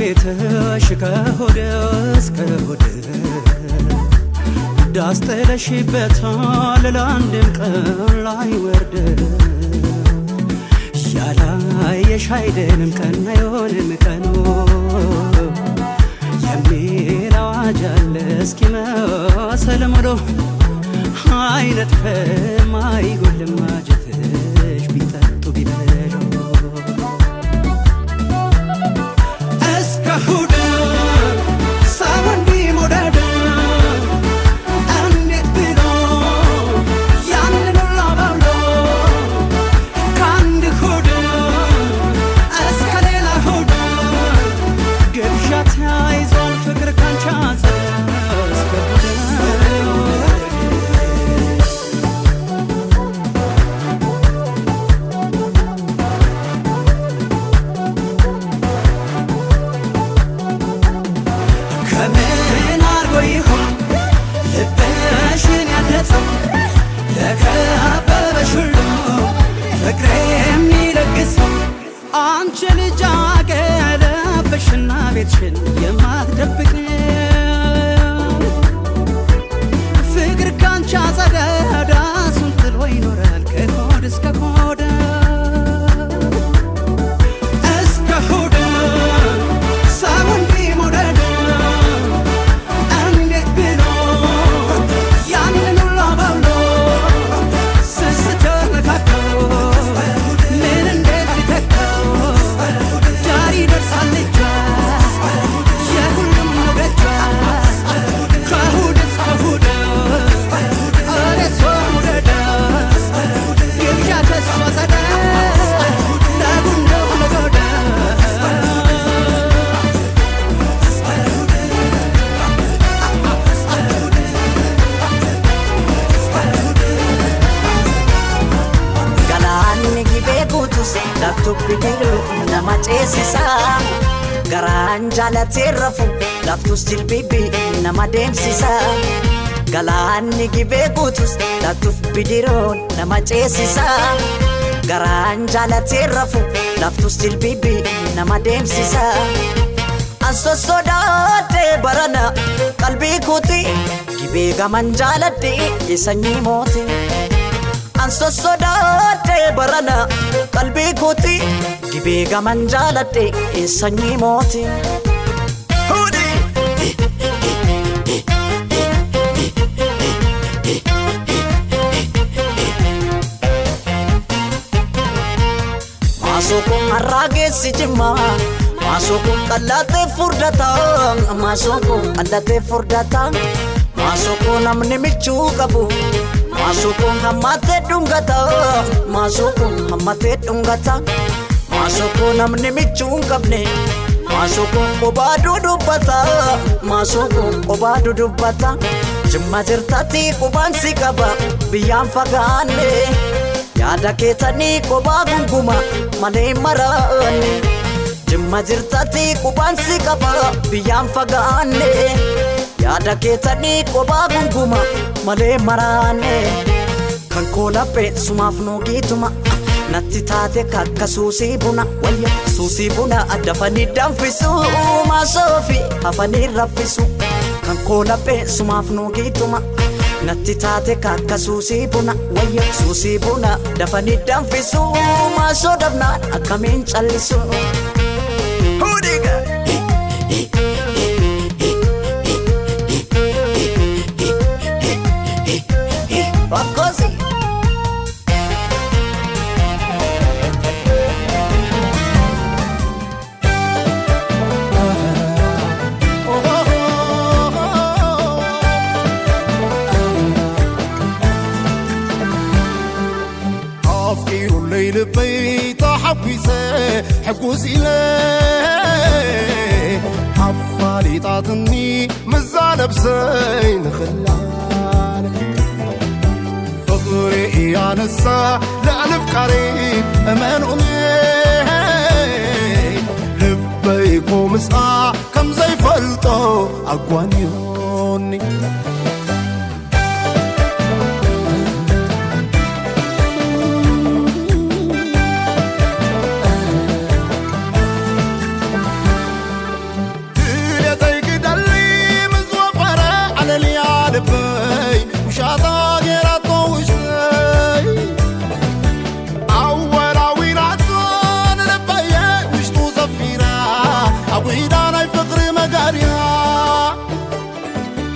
ቤትሽ ከሆድ እስከ ሆድ ዳስጥለሽበታል ለአንድም ቀን ላይ ወርድ ያላየሽ አይደለም ቀን አይሆንም ቀኑ የሚል አዋጅ አለ እስኪመስል ሙሉ አይነጥፍም አይጎልም ማጀትሽ ቢጠጡ ቢበሉ እስከ እሑድ ሰው እንዲህ መውደድ እንዴት ብሎ ያንን ሁሉ አባብሎ ከአንድ እሑድ እስከ ሌላ እሑድ ግብዣ ተያይዟል ፍቅር ካንቺ አጸደ እስከ አንቺ ልጅ አገለበሽና ቤትሽን የማትደብቅ ፍቅር ካንቺ አጸደ ዳሱን ጥሎ ይኖራል ከሆድ እስከ ሆድ እስከ እሑድ ሰው እንዲህ መውደድ እንዴት ብሎ ያንን ሁሉ አባብሎ ስስት መካከል ምን እንዴት ሊተካው ዳር ይደርሳል እጇ የሁሉም መውደጃ ከእሑድ እስከ እሑድ እኔስ መውደድ ግብዣ ከሷ ጸደ ለጉንደው ለጎደ Galaanni gibee guutus laftuutti jiru nama ceesisa garaan jaalatee rafu laftus jilbibii nama deemsisa Galaanni gibee guutus laftuutti jiru nama ceesisa garaan jaalatee rafu laftus jilbibii nama deemsisa Anso sodaatee barana qalbii kuutii gibee gaman jaaladhee sanyii mootii Anso sodaate barana qalbii kuutii gibee gaman jaaladhee sanyii mootii Maasookoon har'aa geessi jimmaa Maasookoon qallatee furdataa Maasookoon qallatee furdataa Maasookoon namni michuu qabu Maasookoon hammatee dhungata Maasookoon hammatee dhungata Maasookoon namni michuu hin qabne Maasookoon kophaa dudubbata Maasookoon kophaa dudubbata Jimma jirtatti qubaan si qaba biyyaan fagaanne yaada keetanii kophaa gunguma malee maraanne Jimma jirtatti qubaan si qaba biyyaan fagaanne yaada keetanii kophaa gunguma malee maraanne kan koolaphee sumaaf nuugituma natti taate kakka suusii buna wayya suusii buna dafanii danfisu maasoofi hafanii raffisu kan koolaphee sumaaf nuugituma natti taate kakka suusii buna wayya suusii buna dafanii danfisu maasoo dhabnaan akkamiin callisu Bakkosi عافي الليل بيت حبيسه حبوس إليه حفالي تعطني مزالب زين خلال فضري يا نسا لألف قريب أمان لبيكو مسقع كم زي فلتو أقوانيوني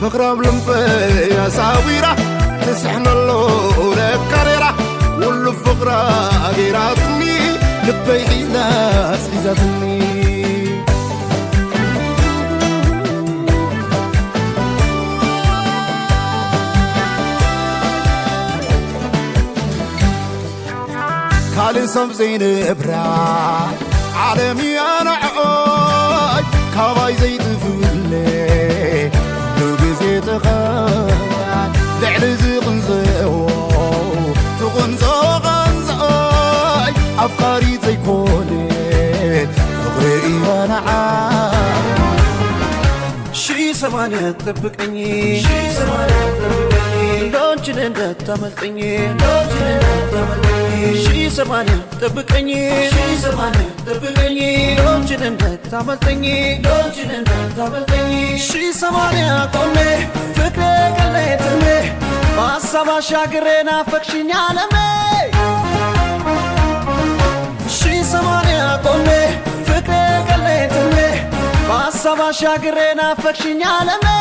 فقرب لمبي يا ساويرة تسحن اللو لكاريرة واللو فقرة غيراتني لبي إلاس إزاتني كالي سمزين إبرا عالمي أنا عاي كاواي زيت فولي لوغي زيت غاي لعلي زي غنزيو تغنزاي أفكاري زي كولي فغري أنا عاي شي سمانية تبقني شي سمانية تبقني لونجن انت تملقني لونجن انت تملقني شي سمانية تبقني شي سمانية تبقني لونجن انت تملقني لونجن انت تملقني شي سمانية قومي فكرك اللي ترمي باسبا شاقرينا فكشيني عالمي شي سمانية قومي فكرك اللي ترمي باسبا شاقرينا فكشيني عالمي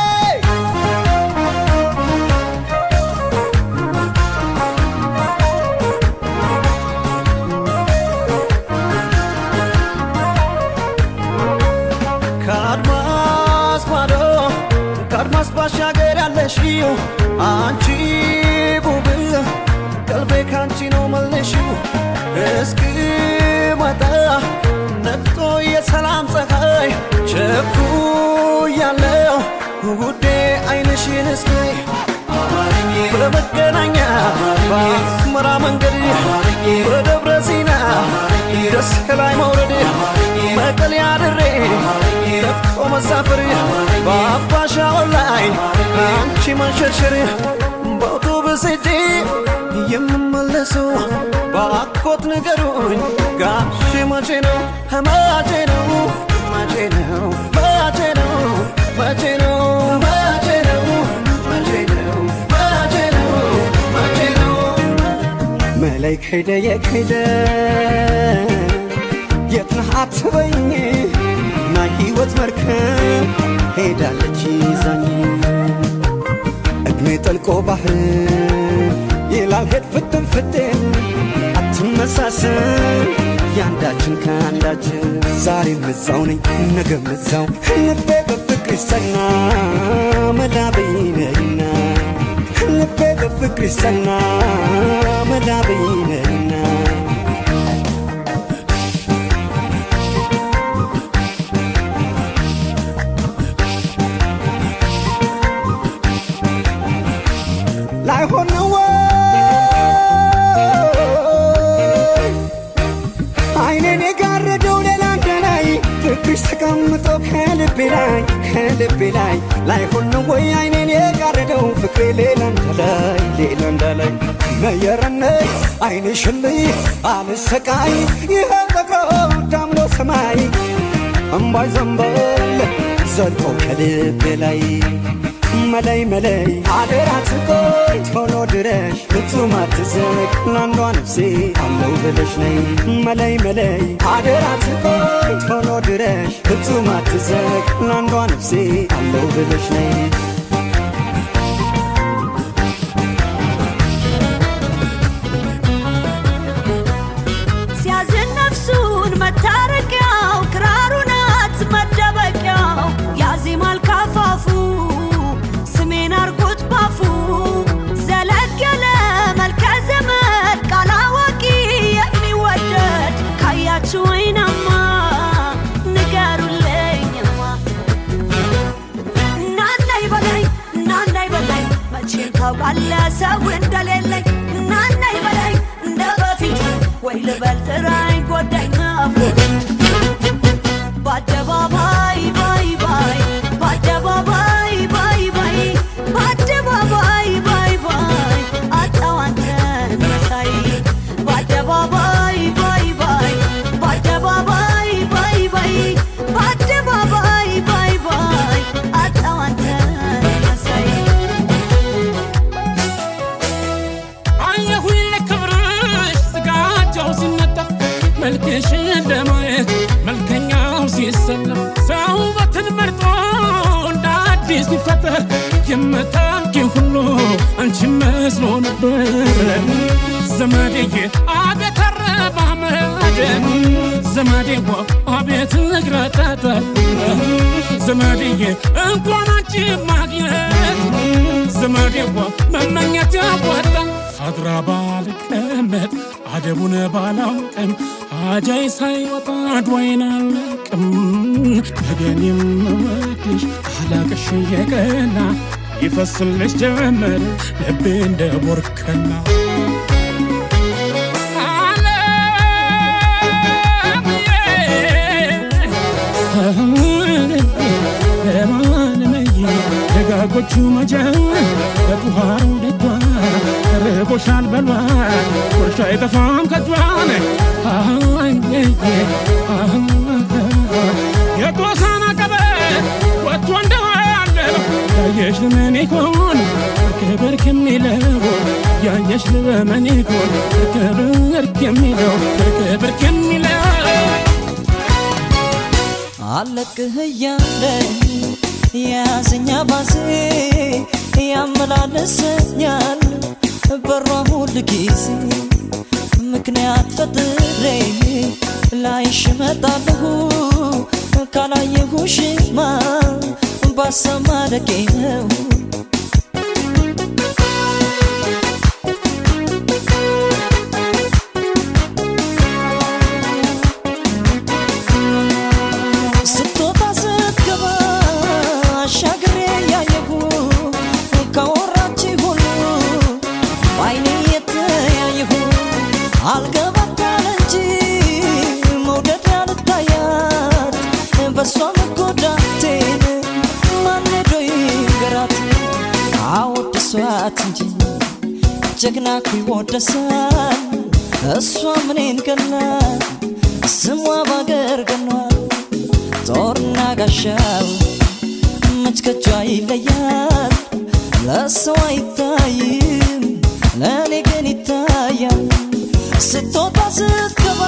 كارماس باشاقر علشيو አንቺ ቡብ ቀልቤ ካንቺ ነው መልሽው እስኪመጣ ነጥቶ የሰላም ፀሐይ ቸኩያለሁ ውዴ አይንሽን እስኪ በመገናኛ በአስመራ መንገድ በደብረ ሲና ደስ ከላይ መውረድ መቀሌ አድሬ ለፍቶ መሳፈር በአባሻው ላይ አንቺ መንሸርሸር በአውቶቡስ ሄጄ የምመለሰው ባኮት ንገሩኝ ጋሼ መቼ ነው መቼ ነው መቼ ነው መቼ ነው መቼ ነው መቼ ነው መቼ ነው መቼ ነው መቼ ነው መላይ ከሄደ የከሄደ የት ነህ አትበኝ ና ሕይወት መርከብ ሄዳለች ይዛኝ እድሜ ጠልቆ ባህር ይላል ሄድ ፍትን ፍትን አትመሳሰል ያንዳችን ከአንዳችን ዛሬም እዛው ነኝ ነገም እዛው ልቤ በፍቅርሽ ጸና መላበይ ነይና ልቤ በፍቅርሽ ጸና መላበይ ነይና ላይሆን ነው አይኔን የጋረደው ሌላ እንደላይ ፍቅርሽ ተቀምጦ ከልቤ ላይ ላይሆን ነው ወይ አይኔን የጋረደው ፍቅሬ ሌላ እንደላይ ነየረነይ አይንሽን ልይ አልሰቃይ ይሄ ፍቅሮ ዳምሎ ሰማይ እምባይ ዘንበል ዘልቆ ከልቤ ላይ መለይ መለይ አደራ ትቆይ ቶሎ ድረሽ ፍጹም አትዘግ ላንዷ ነፍሴ አለው ብለሽ ነይ መለይ መለይ አደራ ትቆይ ቶሎ ድረሽ ፍጹም አትዘግ ላንዷ ነፍሴ አለው ብለሽ ነይ ሲያዝን ነፍሱን መታረቂያው ክራሩ ናት መደበቂያው ያዜማል ካፋፉ ስሜን አርጎት ባፉ ዘለግ ያለ መልከ ዘመድ ቃል አዋቂ የሚወደድ ካያችሁ ወይናማ ንገሩልኝማ እናናይ በላይ መቼም ታውቃለህ ሰው እንደሌለኝ እናናይ በላይ እንደ በፊት ወይ ልበል ጥራኝ ጎዳኝ ናፍቆት በአደባባይ ባይ ባይ በአደባባይ ባይ ባይ በአደባባይ ባይ ባይ አጣው አንተን መሳይ በአደባባይ ባይ ባይ በአደባባይ ባይ ባይ በአደባባይ ባይ ባይ አጣው አንተን መሳይ አየሁኝ ለክብርሽ ስጋጃው ሲነጠፍ መልክሽ እንደማየት መልከኛው ሲሰለፍ ሰው ውበትን መርጦ እንደ አዲስ ሲፈጠር የምታውቂ ሁሉ አንቺ መስሎ ነበር ዘመዴዬ አቤት አረማመድ ዘመዴዋ አቤት ንግረጠጠ ዘመዴዬ እንኳን አንቺ ማግኘት ዘመዴዋ መመኘት ያወጣ አድራ ባልቀመጥ አደቡን ባላውቅም አጃይ ሳይወጣ ድዋይን አለቅም ነገኔም መወድሽ አላቅሽ የቀና ይፈስልሽ ጀመር ልቤ እንደ ቦርከና ደጋጎቹ መጀን በቱሃሩ ደቷ ተርቦሻል በሏ ቁርሻ አይጠፋም ከጇን የጦሳና ቀበት ወጥቶ እንደዋለ ያየሽ ለምን ይሆን ክብር ከሚለው ያየሽ ለምን ይሆን ክብር ከሚለው ክብር ከሚለው አለቅህ እያለኝ ያዘኛ ባሴ ያመላለሰኛል በሯ ሁል ጊዜ ምክንያት ፈጥሬ ላይሽ እመጣለሁ ካላየሁሽማ ባሰማ ደቄ ነው ጀግና ይወደሳል እሷ ምኔን ገናል ስሟ ባገር ገኗል ጦርና ጋሻው መች ከጇ ይለያል ለሰው አይታይም ለእኔ ግን ይታያል ስትወጣ ስትገባ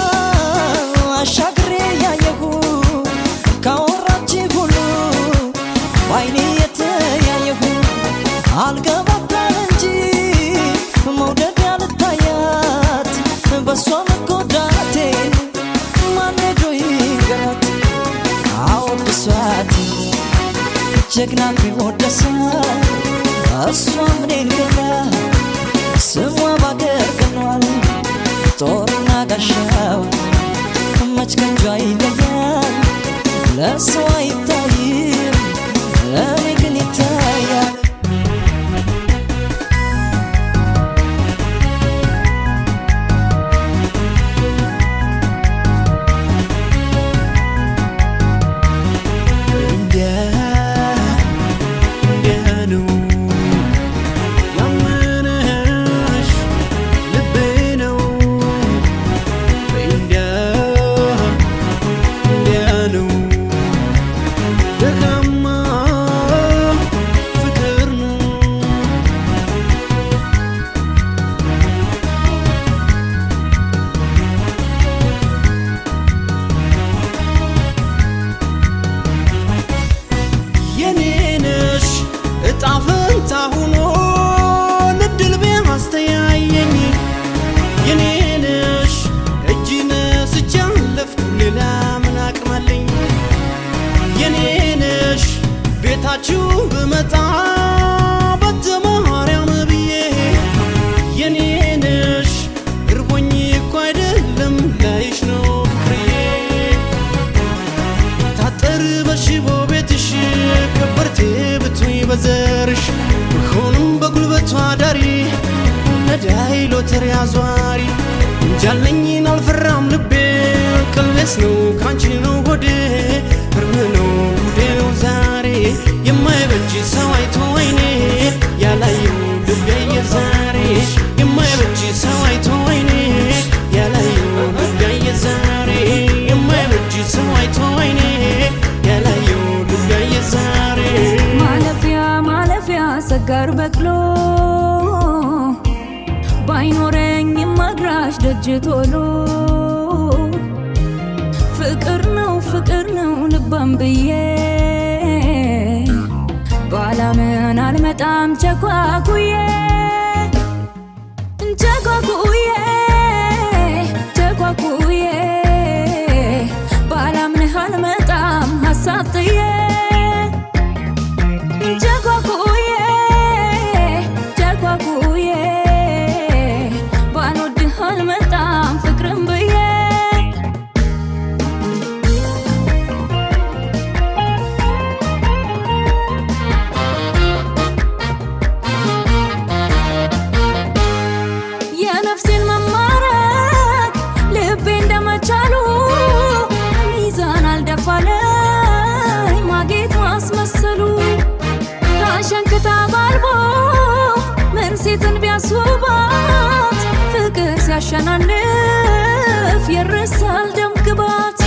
አሻግሬ ያየሁ ካወራች ሁሉ ባይኔ የተያየሁ አልገባታል እንጂ መውደድ ያልታያት በሷ መጎዳቴን ማን ሄዶ ይገራት አወድሷት ጀግና ይወደሳል እሷ ምኔን ገና ስሟ ባገር ገኗል ጦርና ጋሻው መች ከንጇ ይለያል ለሰው አይታይም ለእኔ ግን ይታያል ብመጣ በተማርያም ብዬ የኔነሽ እርቦኝ እኮ አይደለም ላይሽ ነው ፍቅሬ ታጠር በሽቦ ቤትሽ ከበርቴ ብትይ በዘርሽ ሆኖም በጉልበቷ ዳሪ ነዳይ ሎተሪ አዟሪ እንጃለኝን አልፈራም ልቤ ቀልቤስ ነው ካንቺ ነው ሆዴ እርም ነው ጉዴ ነው ዛሬ የማይበጅ ሰው አይቶ አይኔ ያላየው ልቤ የዛሬ የማይበጅ ሰው አይቶ አይኔ ያላየው ልቤ የዛሬ የማይበጅ ሰው አይቶ አይኔ ያላየው ልቤ የዛሬ ማለፊያ ማለፊያ ሰጋር በቅሎ ባይኖረኝ ማድራሽ ደጅ ቶሎ ፍቅር ነው ልባም ብዬ ባላ ለምን አልመጣም ቸኳኩዬ ቸኳኩዬ ቸኳኩዬ ባላምንህ አልመጣም ሀሳብ ጥዬ ቸኳኩዬ ቸኳኩዬ ባልወድህ አልመጣም ፍቅርን ብዬ የነፍሴን መማረክ ልቤ እንደመቻሉ ሚዛን አልደፋለኝ ማጌጥ ማስመሰሉ ታሸንክታ ባልቦ መርሴትን ቢያስውባት ፍቅር ሲያሸናንፍ ይረሳል ደም ግባት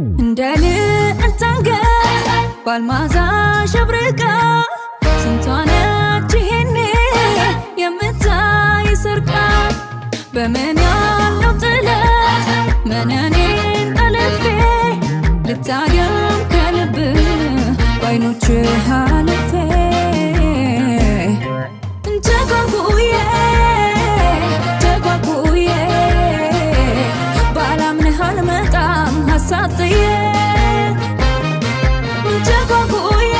እንደ ልዕልት አንገት ባልማዛ ሸብርቃ ስንቷ ነች ይሄኔ የምታይ ሰርቃ በምን ያለው ጥለት መነኔን ጠልፌ ልታየም ከልብ ባይኖችህ አልፌ ቸኳኩዬ ቸኳኩዬ ባላምንህ አልመጣም ሀሳብ ጥዬ ቸኳኩዬ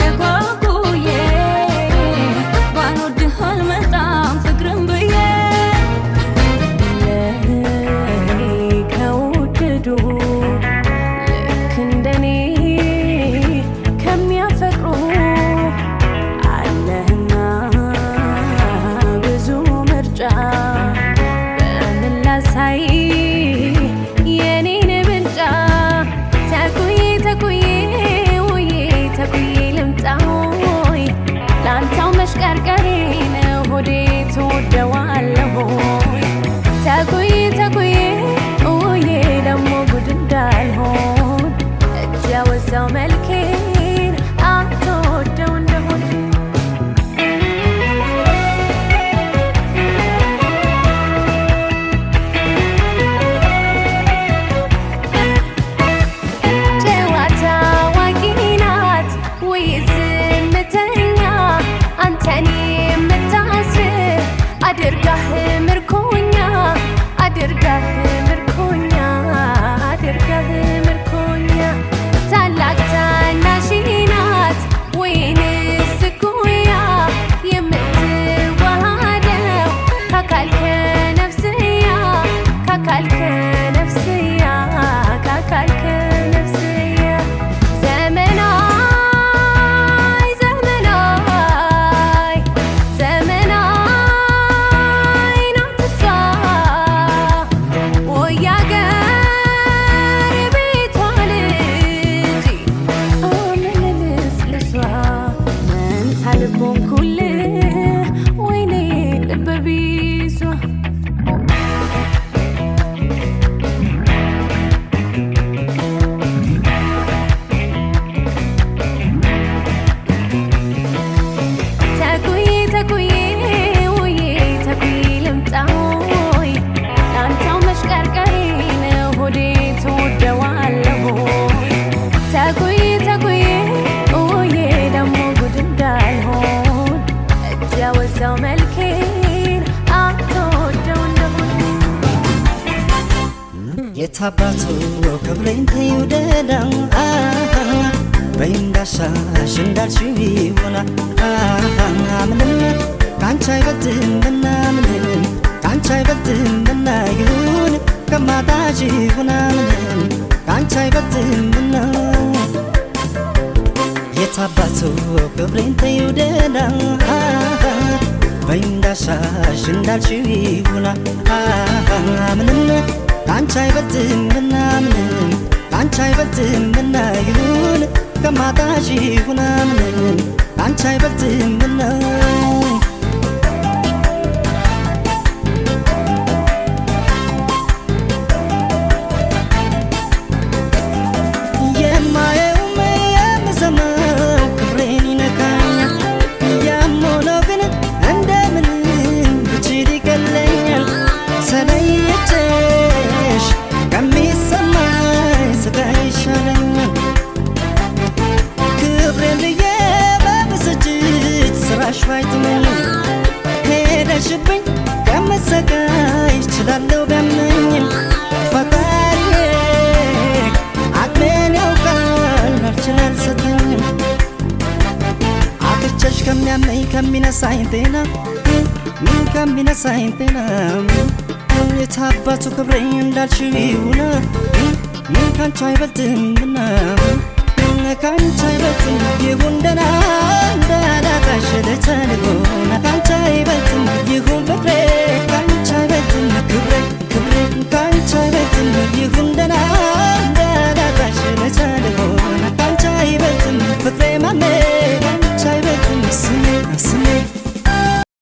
ቸኳኩዬ ባልወድህ አልመጣም ፍቅርን ብዬ ከወደዱ ልክ እንደኔ ከሚያፈቅሩ አለህና ብዙ ምርጫ በምን ላሳይ የኔን ብልጫ ተኩዬ ተኩዬ ውዬ ተኩዬ ልምጣ ሆይ ላንተው መሽቀርቀሬ ነው ሆዴ ትወደዋለህ ሆይ ተኩዬ ተኩዬ ውዬ ደሞ ጉድ እንዳልሆን እጅ ያወዛው መልኬን አትወደው እንደሆነ ጨዋታ አዋቂ ናት ወይስ ዝምተኛ አንተን የምታስር አድርጋህ ምርኮኛ አድርጋህ ምርኮኛ አድርጋህ ምርኮኛ ታላቅ ታናሽ ናት ወይንስ እኩያ የምትዋሃደው ከአካል ከነፍስያ ከአካል ከነፍስያ ከአካል ከነፍስያ ዘመናይ ዘመናይ ዘመናይ ናት እሷ ወይ አገር ቤቷ ልጅ አመለልስ ለሷ መንታ ልቦን ኩል ወይኔ ልብ ቢሷ ተኩዬ ተኩዬ ውዬ ተኩዬ ልምጣ ሆይ ላንተው መሽቀርቀሬ ነው ሆዴ ትወደዋለህ ሆይ ተኩዬ ተኩዬ ውዬ ደሞ ጉድ እንዳልሆን እጅ ያወዛው መልኬን አትወደው እንደሆነ የታባቱ ክብሬን ተይውደዳ በይንዳሻሽ እንዳልሽው ይሆና ምንም ካንቺ አይበልጥም ብና ምንም ካንቺ አይበልጥም ብና ይሁን ከማጣሽ ይሁና ምንም ካንቺ አይበልጥም ብና የታባቱ ክብሬን ተይውደዳ በይንዳሻሽ እንዳልሽው ይሆና ምንም ካንቺ አይበልጥም ብና ምንም ካንቺ አይበልጥም ብና ይሁን ከማጣሽ ይሁና ምንም ካንቺ አይበልጥም ብና የማየውም የምሰማው ክብሬን ይነካኛል ያም ሆኖ ግን እንደምን ብችል ይቀለኛል ተለየቼሽ ከሚሰማኝ ስጋ ይሻለኛል ክብሬን ልዬ ከሚያመኝ ከሚነሳኝ ጤና ከሚነሳኝ ጤና የታባቱ ክብሬ እንዳልሽው ይሁና ካንቺ አይበልጥምና ካንቺ አይበልጥም ይሁን ደህና